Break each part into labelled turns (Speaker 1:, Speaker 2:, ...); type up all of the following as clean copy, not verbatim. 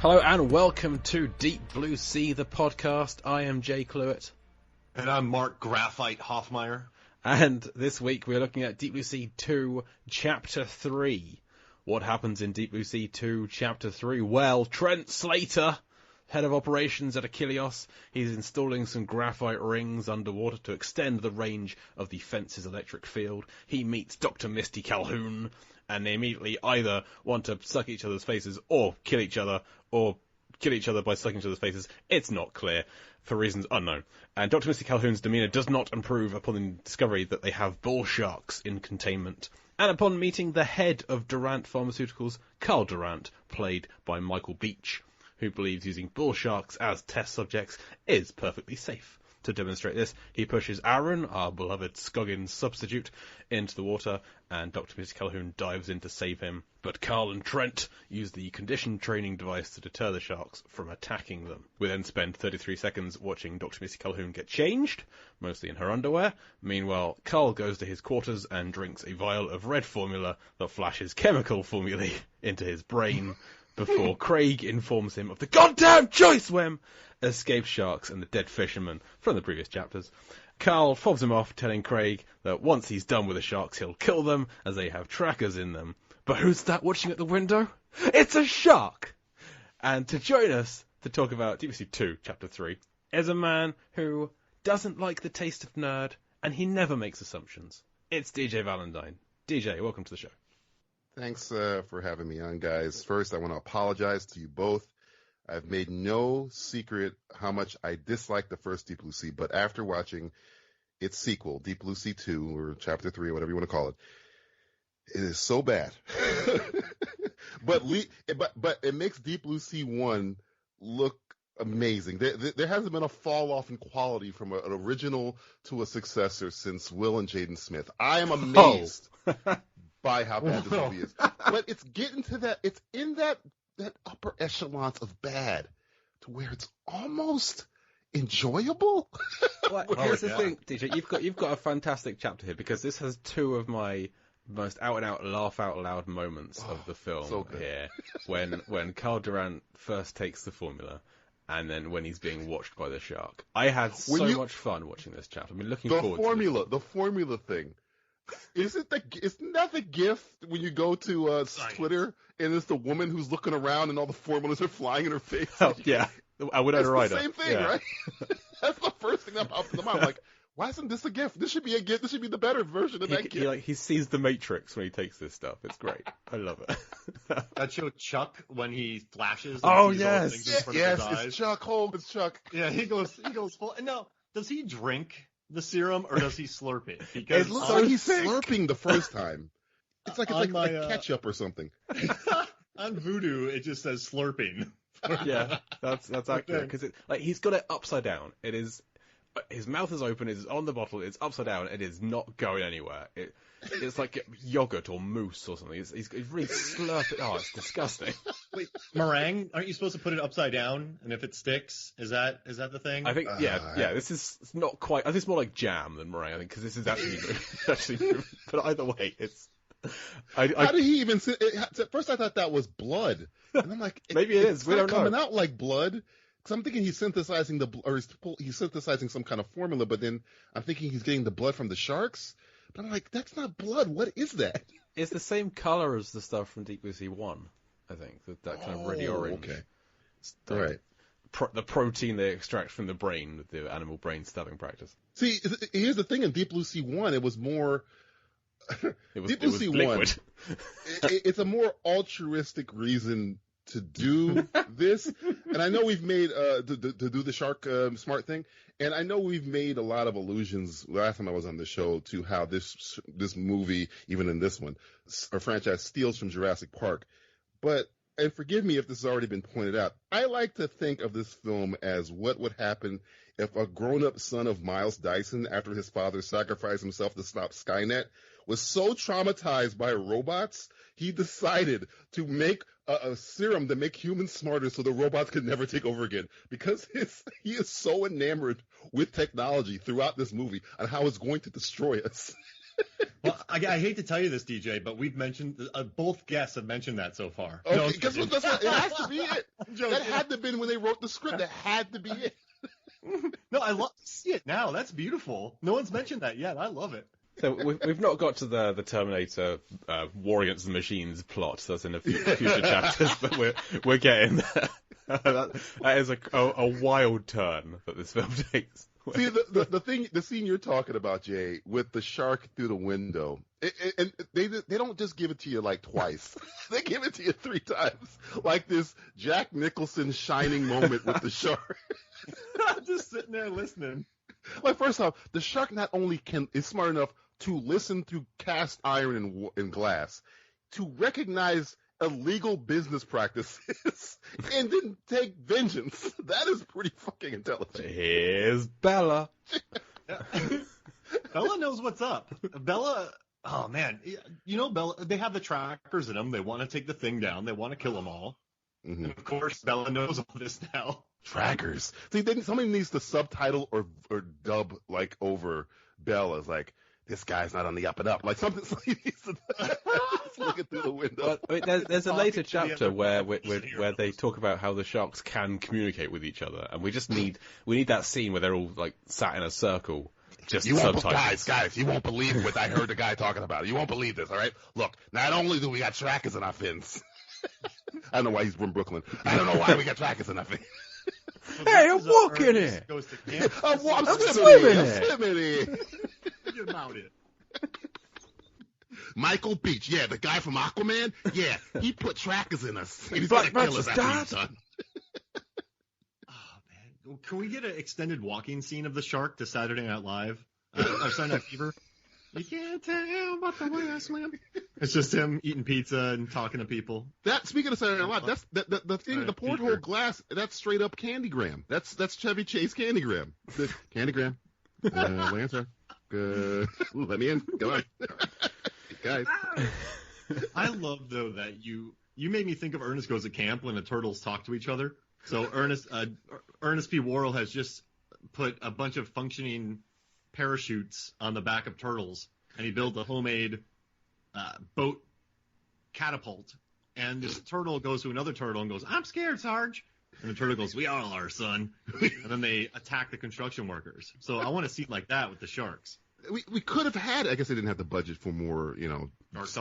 Speaker 1: Hello and welcome to Deep Blue Sea, the podcast. I am Jay Cluett.
Speaker 2: And I'm Mark Graphite Hoffmeyer.
Speaker 1: And this week we're looking at Deep Blue Sea 2, Chapter 3. What happens in Deep Blue Sea 2, Chapter 3? Well, Trent Slater, head of operations at Achilleos, he's installing some graphite rings underwater to extend the range of the fence's electric field. He meets Dr. Misty Calhoun, and they immediately either want to suck each other's faces or kill each other by sucking each other's faces. It's not clear, for reasons unknown. And Dr. Misty Calhoun's demeanour does not improve upon the discovery that they have bull sharks in containment. And upon meeting the head of Durant Pharmaceuticals, Carl Durant, played by Michael Beach, who believes using bull sharks as test subjects is perfectly safe. To demonstrate this, he pushes Aaron, our beloved Scoggins substitute, into the water, and Dr. Misty Calhoun dives in to save him. But Carl and Trent use the conditioned training device to deter the sharks from attacking them. We then spend 33 seconds watching Dr. Misty Calhoun get changed, mostly in her underwear. Meanwhile, Carl goes to his quarters and drinks a vial of red formula that flashes chemical formulae into his brain, before Craig informs him of the goddamn choice whim, escaped sharks and the dead fisherman from the previous chapters. Carl fobs him off, telling Craig that once he's done with the sharks, he'll kill them, as they have trackers in them. But who's that watching at the window? It's a shark! And to join us to talk about Deep Blue Sea 2, Chapter 3, is a man who doesn't like the taste of nerd, and he never makes assumptions. It's DJ Valentine. DJ, welcome to the show.
Speaker 3: Thanks for having me on, guys. First, I want to apologize to you both. I've made no secret how much I dislike the first Deep Blue Sea, but after watching its sequel, Deep Blue Sea 2, or Chapter 3, or whatever you want to call it, it is so bad. but it makes Deep Blue Sea 1 look amazing. There hasn't been a fall off in quality from an original to a successor since Will and Jaden Smith. I am amazed. By how bad this movie is. But it's getting to that, it's in that upper echelons of bad to where it's almost enjoyable.
Speaker 1: Well, here's the thing, DJ, you've got a fantastic chapter here, because this has two of my most out-and-out, laugh-out-loud moments of the film here. When Carl Durant first takes the formula, and then when he's being watched by the shark. I had much fun watching this chapter. I mean, looking forward to it.
Speaker 3: The formula thing. Isn't that the gif when you go to Twitter and it's the woman who's looking around and all the formulas are flying in her face?
Speaker 1: Oh, yeah. I would have
Speaker 3: It's the same thing, right? That's the first thing that pops in the mind. I'm like, why isn't this a gif? This should be a gif. This should be the better version of that gif.
Speaker 1: He sees the Matrix when he takes this stuff. It's great. I love it.
Speaker 2: That show Chuck when he flashes.
Speaker 1: Oh,
Speaker 2: sees
Speaker 1: yes.
Speaker 2: all the things in front of his eyes.
Speaker 3: It's Chuck Holmes. It's Chuck.
Speaker 2: Yeah, he goes full. And now, does he drink the serum or does he slurp it? Because
Speaker 3: it looks like he's slurping the first time. It's like ketchup or something.
Speaker 2: On Voodoo, it just says slurping.
Speaker 1: Yeah, that's accurate, because he's got it upside down. It is, his mouth is open, it is on the bottle, it's upside down, it is not going anywhere. It's like yogurt or mousse or something. He's really slurping. Oh, it's disgusting.
Speaker 2: Wait, meringue? Aren't you supposed to put it upside down? And if it sticks, is that the thing?
Speaker 1: I think, yeah. This is not quite. I think it's more like jam than meringue. I think, because this is actually. But either way, it's.
Speaker 3: How did he even? At first, I thought that was blood, and I'm like,
Speaker 1: maybe it is.
Speaker 3: We don't know. Coming out like blood. Because I'm thinking he's synthesizing he's synthesizing some kind of formula, but then I'm thinking he's getting the blood from the sharks. But I'm like, that's not blood. What is that?
Speaker 1: It's the same color as the stuff from Deep Blue Sea 1, I think. That kind of really orange.
Speaker 3: Okay. All right.
Speaker 1: The protein they extract from the brain with the animal brain stabbing practice.
Speaker 3: See, here's the thing. In Deep Blue Sea 1, it was more. Deep Blue Sea 1. It's a more altruistic reason to do this, and I know we've made to do the shark smart thing, and I know we've made a lot of allusions last time I was on the show to how this movie, even in this one, or franchise, steals from Jurassic Park. But, and forgive me if this has already been pointed out, I like to think of this film as what would happen if a grown-up son of Miles Dyson, after his father sacrificed himself to stop Skynet, was so traumatized by robots, he decided to make a serum to make humans smarter so the robots could never take over again. Because he is so enamored with technology throughout this movie and how it's going to destroy us.
Speaker 2: Well, I hate to tell you this, DJ, but we've mentioned both guests have mentioned that so far.
Speaker 3: Okay,
Speaker 2: No,
Speaker 3: guess what? It has to be it. That had to have been when they wrote the script. That had to be it.
Speaker 2: No, I love to see it now. That's beautiful. No one's mentioned that yet. I love it.
Speaker 1: So we've not got to the Terminator War Against the Machines plot. That's in a few future chapters, but we're getting there. That is a wild turn that this film takes.
Speaker 3: See, the scene you're talking about, Jay, with the shark through the window, and they don't just give it to you like twice. They give it to you 3 times, like this Jack Nicholson shining moment with the shark.
Speaker 2: I'm just sitting there listening.
Speaker 3: Like, first off, the shark not only is smart enough to listen through cast iron and glass, to recognize illegal business practices, and then take vengeance. That is pretty fucking intelligent.
Speaker 1: Here's Bella.
Speaker 2: Bella knows what's up. Bella, oh man, Bella, they have the trackers in them. They want to take the thing down. They want to kill them all. Mm-hmm. And of course, Bella knows all this now.
Speaker 3: Trackers. See, somebody needs to subtitle or dub like over Bella's like, this guy's not on the up and up. Like something he needs to looking through the window.
Speaker 1: But, I mean, there's a later chapter where they talk about how the sharks can communicate with each other, and we need that scene where they're all like sat in a circle. Just subtitles.
Speaker 3: Guys, you won't believe what I heard the guy talking about. You won't believe this, all right? Look, not only do we got trackers in our fins. I don't know why he's from Brooklyn. I don't know why we got trackers in our fins.
Speaker 1: Hey, I'm walking it.
Speaker 3: I'm swimming it.
Speaker 2: Get mounted.
Speaker 3: Michael Beach, yeah, the guy from Aquaman, yeah, he put trackers in us. He's gonna kill us after he's done.
Speaker 2: Oh man, can we get an extended walking scene of the shark to Saturday Night Live? Saturday Night Fever. You can't tell about the way I swim. It's just him eating pizza and talking to people.
Speaker 3: Speaking of Saturday Night Live, that's the thing. The porthole glass. That's straight up Candygram. That's Chevy Chase Candygram. Candygram. Lancer. Good. Let me in. Come on, guys.
Speaker 2: I love though that you made me think of Ernest Goes to Camp when the turtles talk to each other. So Ernest P. Worrell has just put a bunch of functioning parachutes on the back of turtles, and he built a homemade boat catapult. And this turtle goes to another turtle and goes, "I'm scared, Sarge." And the turtle goes, "We all are, son." And then they attack the construction workers. So I want a scene like that with the sharks.
Speaker 3: We could have had, I guess they didn't have the budget for more,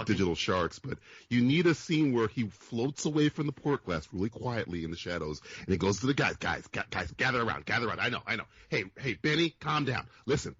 Speaker 3: digital sharks, but you need a scene where he floats away from the port glass really quietly in the shadows, and he goes to the guys, gather around. I know. Hey, Benny, calm down. Listen.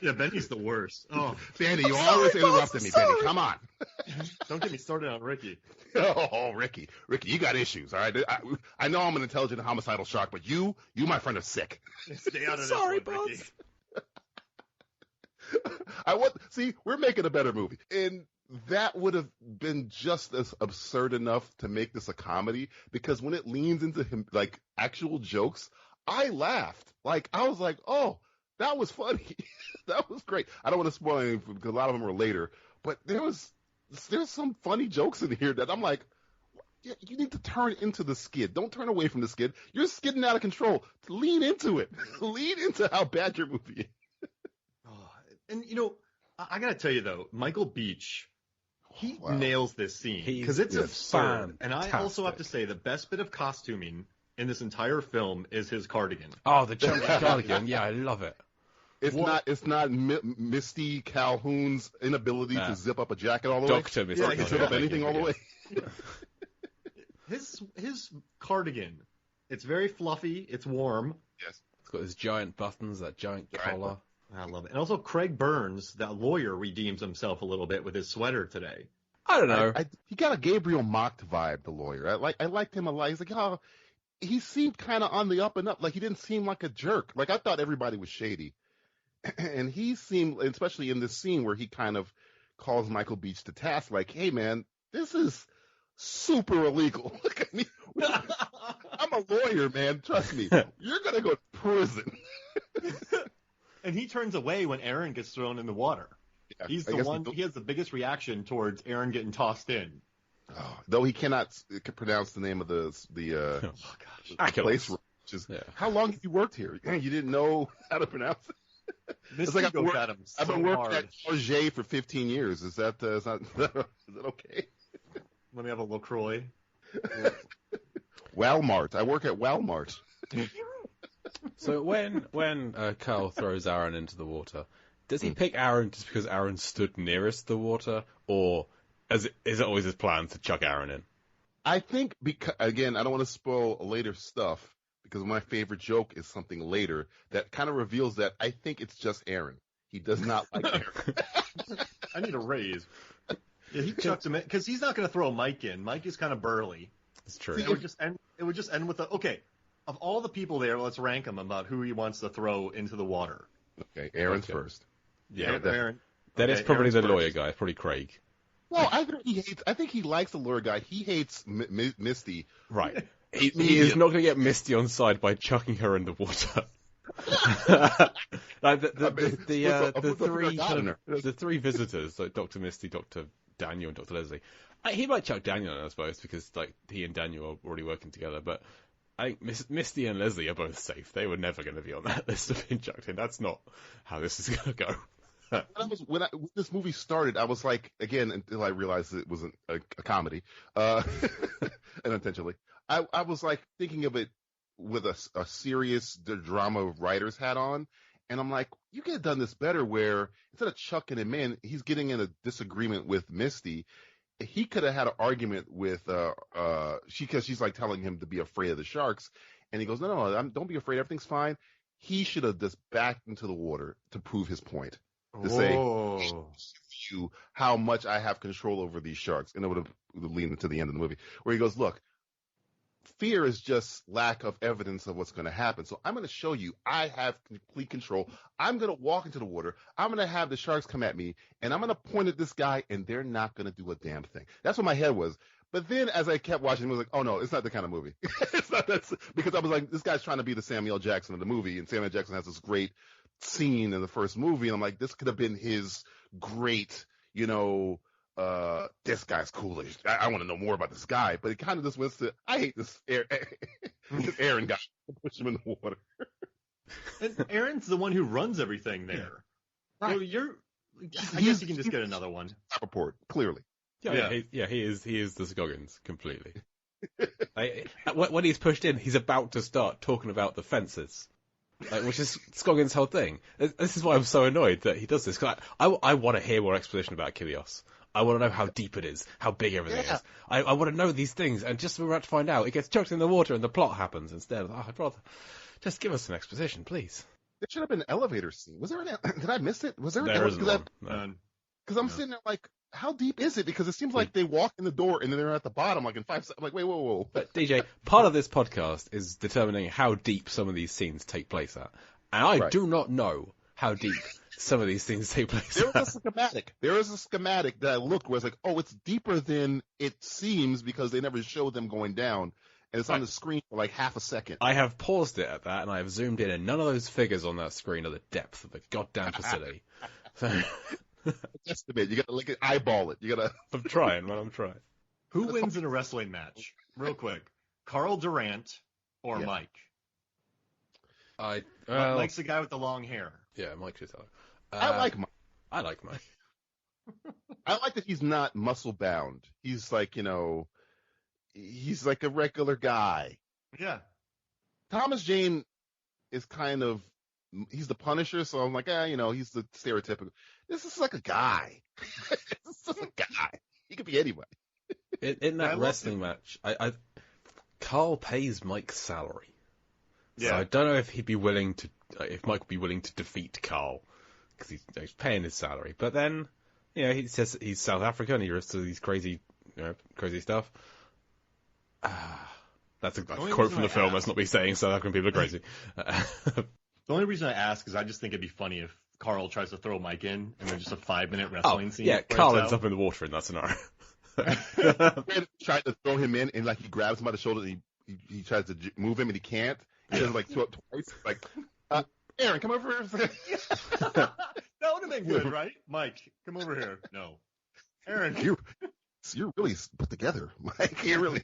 Speaker 2: Yeah, Benny's the worst. Oh,
Speaker 3: Benny, you always interrupting me, Benny. Come on.
Speaker 2: Don't get me started on Ricky.
Speaker 3: Oh, Ricky, you got issues, all right? I know I'm an intelligent, homicidal shark, but you, my friend, are sick.
Speaker 2: Stay out of
Speaker 1: Sorry,
Speaker 2: this one, Ricky.
Speaker 3: We're making a better movie. And that would have been just as absurd enough to make this a comedy, because when it leans into him, like, actual jokes, I laughed. Like, I was like, oh, that was funny. That was great. I don't want to spoil anything because a lot of them are later, but there's some funny jokes in here that I'm like, you need to turn into the skid. Don't turn away from the skid. You're skidding out of control. Lean into it. Lean into how bad your movie is.
Speaker 2: And, I got to tell you, though, Michael Beach, he nails this scene because it's absurd. And I also have to say the best bit of costuming in this entire film is his cardigan.
Speaker 1: Oh, the chunky cardigan. Yeah, I love it.
Speaker 3: It's not Misty Calhoun's inability to zip up a jacket all the way.
Speaker 1: Dr. Misty.
Speaker 3: He can zip up anything all the way.
Speaker 2: His cardigan, it's very fluffy. It's warm.
Speaker 3: Yes.
Speaker 1: It's got his giant buttons, that giant collar.
Speaker 2: I love it. And also Craig Burns, that lawyer, redeems himself a little bit with his sweater today.
Speaker 1: I don't know.
Speaker 3: He got a Gabriel Macht vibe, the lawyer. I liked him a lot. He's like, he seemed kind of on the up and up. Like, he didn't seem like a jerk. Like, I thought everybody was shady. And he seemed, especially in this scene where he kind of calls Michael Beach to task, like, hey, man, this is super illegal. Look at me. I'm a lawyer, man. Trust me. You're going to go to prison.
Speaker 2: And he turns away when Aaron gets thrown in the water. Yeah, he's the one. He has the biggest reaction towards Aaron getting tossed in.
Speaker 3: Oh, though he cannot pronounce the name of the place. Which is, how long have you worked here? You didn't know how to pronounce it? It's like
Speaker 2: Mystico got him so
Speaker 3: I've been working
Speaker 2: hard.
Speaker 3: at Target for 15 years. Is that is that okay?
Speaker 2: Let me have a LaCroix.
Speaker 3: Walmart. I work at Walmart.
Speaker 1: So when Carl throws Aaron into the water, does he pick Aaron just because Aaron stood nearest the water, or is it always his plan to chuck Aaron in?
Speaker 3: I think because again, I don't want to spoil later stuff because my favorite joke is something later that kind of reveals that I think it's just Aaron. He does not like Aaron.
Speaker 2: I need a raise. Yeah, he chucked him in because he's not going to throw Mike in. Mike is kind of burly.
Speaker 1: It's true.
Speaker 2: It would just end with okay. Of all the people there, let's rank them about who he wants to throw into the water.
Speaker 3: Okay, Aaron's first.
Speaker 1: Yeah,
Speaker 2: Aaron.
Speaker 1: That is probably
Speaker 2: Aaron's
Speaker 1: the
Speaker 2: first.
Speaker 1: lawyer guy, probably Craig.
Speaker 3: No, I think he likes the lawyer guy. He hates Misty.
Speaker 1: Right. He is not going to get Misty on side by chucking her in the water. Like the three visitors, like Dr. Misty, Dr. Daniel, and Dr. Leslie. He might chuck Daniel in, I suppose, because like he and Daniel are already working together. But I think Misty and Leslie are both safe. They were never going to be on that list of being chucked in. That's not how this is going to go.
Speaker 3: When this movie started, I was like, again, until I realized it wasn't a comedy, unintentionally. I was like thinking of it with a serious drama writer's hat on, and I'm like, you could have done this better. Where instead of chucking him in, he's getting in a disagreement with Misty. He could have had an argument with because she's like telling him to be afraid of the sharks, and he goes, no, don't be afraid, everything's fine. He should have just backed into the water to prove his point. To say you how much I have control over these sharks, and it would have leaned into the end of the movie where he goes, look, fear is just lack of evidence of what's going to happen. So I'm going to show you I have complete control. I'm going to walk into the water. I'm going to have the sharks come at me, and I'm going to point at this guy, and they're not going to do a damn thing. That's what my head was. But then as I kept watching, I was like, oh no, it's not the kind of movie. It's not that, because I was like, this guy's trying to be the Samuel Jackson of the movie, and Samuel Jackson has this great scene in the first movie, and I'm like, this could have been his great, this guy's cool. I want to know more about this guy, but it kind of just went to, I hate this Aaron guy. Push him in the water.
Speaker 2: And Aaron's the one who runs everything there.
Speaker 3: Right.
Speaker 2: So I guess you can just get another one.
Speaker 3: Report, clearly.
Speaker 1: Yeah, he is the Scoggins completely. When he's pushed in, he's about to start talking about the fences. Which is Scoggins' whole thing. This is why I'm so annoyed that he does this. Cause I want to hear more exposition about Kilios. I want to know how deep it is, how big everything is. I want to know these things, and just we're about to find out, it gets chucked in the water and the plot happens instead. I'd rather just give us some exposition, please.
Speaker 3: There should have been an elevator scene. Was there did I miss it? Was there?
Speaker 1: There isn't one. No.
Speaker 3: Because I'm sitting there like, how deep is it? Because it seems like they walk in the door and then they're at the bottom, like in 5 seconds. I'm like, wait, whoa.
Speaker 1: But DJ, part of this podcast is determining how deep some of these scenes take place at. And I do not know how deep some of these scenes take place
Speaker 3: There
Speaker 1: at.
Speaker 3: was a schematic. There was a schematic that I looked where it's like, oh, it's deeper than it seems because they never showed them going down. And it's on the screen for like half a second.
Speaker 1: I have paused it at that, and I have zoomed in, and none of those figures on that screen are the depth of the goddamn facility. So...
Speaker 3: Estimate. You gotta eyeball it. You gotta.
Speaker 1: I'm trying, man. I'm trying.
Speaker 2: Who wins in a wrestling match? Real quick. Carl Durant or Mike? Mike's the guy with the long hair.
Speaker 1: Yeah, Mike's it.
Speaker 3: I like Mike.
Speaker 1: I like Mike.
Speaker 3: I like that he's not muscle bound. He's like, he's like a regular guy.
Speaker 2: Yeah. Thomas
Speaker 3: Jane is kind of, he's the Punisher, so I'm like, he's the stereotypical. This is like a guy. This is a guy. He could be anybody.
Speaker 1: In that wrestling match, Carl pays Mike's salary. Yeah. So I don't know if he'd be willing to, if Mike would be willing to defeat Carl, because he's paying his salary. But then, he says he's South African, and he does these crazy stuff. That's a quote from the film. That's not me saying South African people are crazy.
Speaker 2: The only reason I ask is I just think it'd be funny if Carl tries to throw Mike in, and then just a 5-minute wrestling scene.
Speaker 1: Yeah, Carl ends up in the water in that scenario.
Speaker 3: Tried to throw him in, and he grabs him by the shoulder, and he tries to move him, and he can't. He does it twice. Like, Aaron, come over here.
Speaker 2: That would have been good, right? Mike, come over here. No. Aaron.
Speaker 3: You're really put together, Mike. You're really.